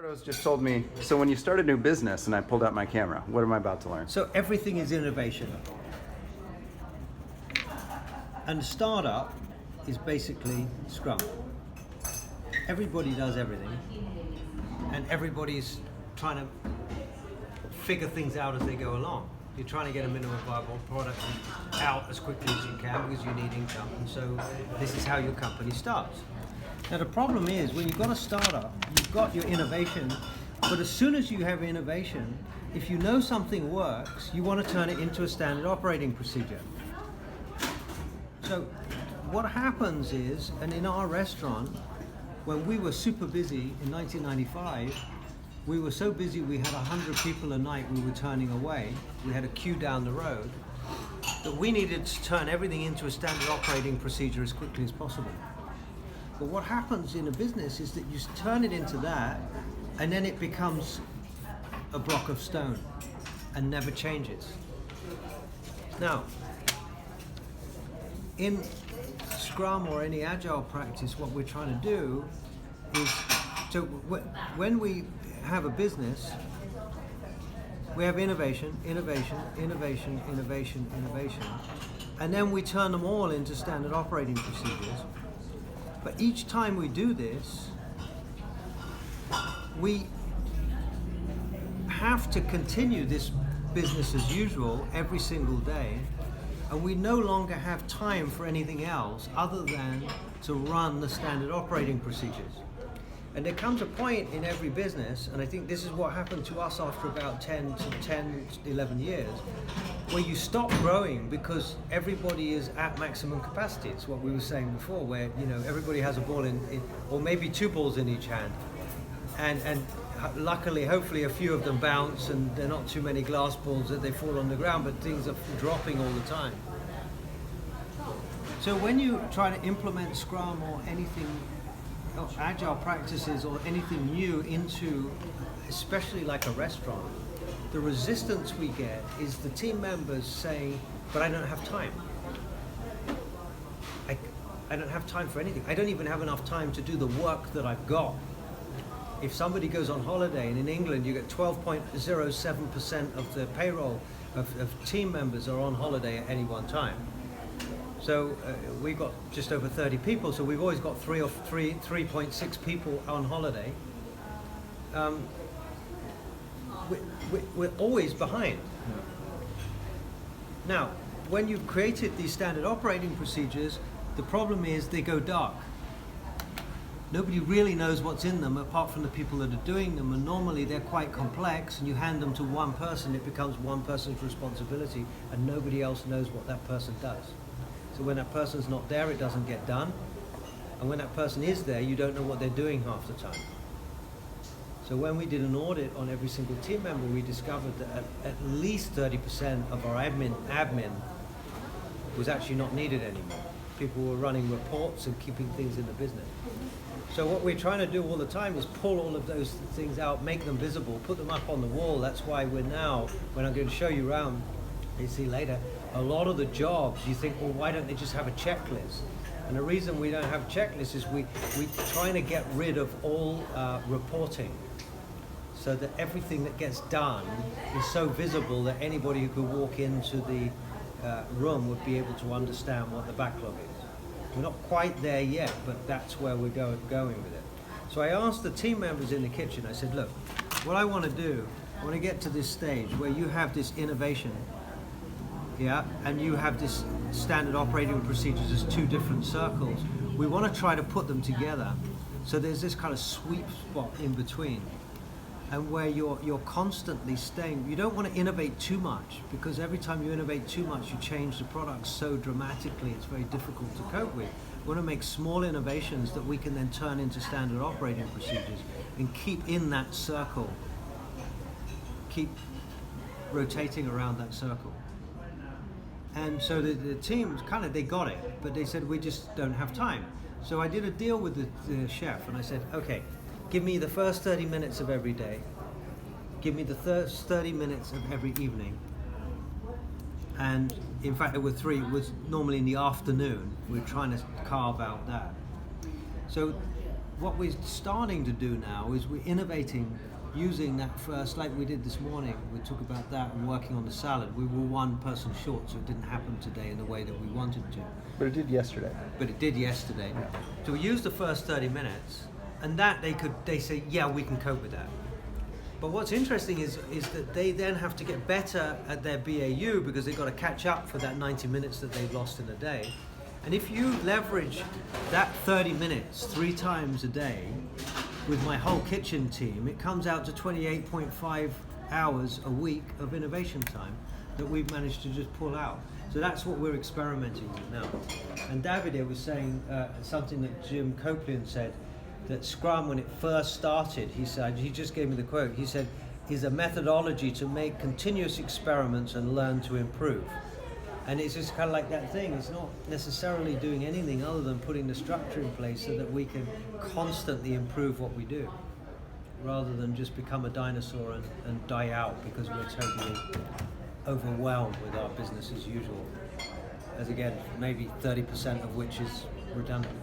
Riccardo's just told me, so when you start a new business, and I pulled out my camera, what am I about to learn? So everything is innovation. And startup is basically Scrum. Everybody does everything, and everybody's trying to figure things out as they go along. You're trying to get a minimum viable product out as quickly as you can because you need income, and so this is how your company starts. Now the problem is, when you've got a startup, you've got your innovation, but as soon as you have innovation, if you know something works, you want to turn it into a standard operating procedure. So what happens is, and in our restaurant, when we were super busy in 1995, we were so busy we had 100 people a night we were turning away. We had a queue down the road that we needed to turn everything into a standard operating procedure as quickly as possible. But what happens in a business is that you turn it into that, and then it becomes a block of stone and never changes. Now, in Scrum or any Agile practice, what we're trying to do is, so when we have a business, we have innovation, innovation, innovation, innovation, innovation, and then we turn them all into standard operating procedures. But each time we do this, we have to continue this business as usual every single day, and we no longer have time for anything else other than to run the standard operating procedures. And there comes a point in every business, and I think this is what happened to us after about 10 to 11 years, where you stop growing because everybody is at maximum capacity. It's what we were saying before, where everybody has a ball in or maybe two balls in each hand, and luckily, hopefully, a few of them bounce, and there are not too many glass balls that they fall on the ground, but things are dropping all the time. So when you try to implement Scrum or anything, or Agile practices or anything new into, especially like a restaurant, the resistance we get is the team members saying, but I don't have time. I don't have time for anything. I don't even have enough time to do the work that I've got. If somebody goes on holiday, and in England you get 12.07% of the payroll of team members are on holiday at any one time. So we've got just over 30 people, so we've always got 3.6 people on holiday. We're always behind. Now, when you've created these standard operating procedures, the problem is they go dark. Nobody really knows what's in them apart from the people that are doing them, and normally they're quite complex, and you hand them to one person, it becomes one person's responsibility, and nobody else knows what that person does. So when that person's not there, it doesn't get done. And when that person is there, you don't know what they're doing half the time. So when we did an audit on every single team member, we discovered that at least 30% of our admin was actually not needed anymore. People were running reports and keeping things in the business. So what we're trying to do all the time is pull all of those things out, make them visible, put them up on the wall. That's why we're now, when I'm going to show you around, you see later, a lot of the jobs, you think, well, why don't they just have a checklist? And the reason we don't have checklists is we're trying to get rid of all reporting, so that everything that gets done is so visible that anybody who could walk into the room would be able to understand what the backlog is. We're not quite there yet, but that's where we're going with it. So I asked the team members in the kitchen, I said, look, what I want to do, I want to get to this stage where you have this innovation, and you have this standard operating procedures as two different circles. We want to try to put them together so there's this kind of sweet spot in between, and where you're constantly staying. You don't want to innovate too much, because every time you innovate too much, you change the product so dramatically, it's very difficult to cope with. We want to make small innovations that we can then turn into standard operating procedures and keep in that circle, keep rotating around that circle. And so the teams they got it, but they said, we just don't have time. So I did a deal with the chef, and I said, okay, give me the first 30 minutes of every day, give me the first 30 minutes of every evening, and in fact there were 3, it was normally in the afternoon. We're trying to carve out that. So what we're starting to do now is we're innovating using that first, like we did this morning. We talk about that and working on the salad. We were one person short, so it didn't happen today in the way that we wanted to. But it did yesterday. But it did yesterday. Yeah. So we used the first 30 minutes, and that they say, yeah, we can cope with that. But what's interesting is that they then have to get better at their BAU because they've got to catch up for that 90 minutes that they've lost in a day. And if you leverage that 30 minutes 3 times a day with my whole kitchen team, it comes out to 28.5 hours a week of innovation time that we've managed to just pull out. So that's what we're experimenting with now. And Davide was saying something that Jim Copeland said, that Scrum, when it first started, he said, he just gave me the quote, he said, is a methodology to make continuous experiments and learn to improve. And it's just kind of like that thing, it's not necessarily doing anything other than putting the structure in place so that we can constantly improve what we do, rather than just become a dinosaur and die out because we're totally overwhelmed with our business as usual. As again, maybe 30% of which is redundant.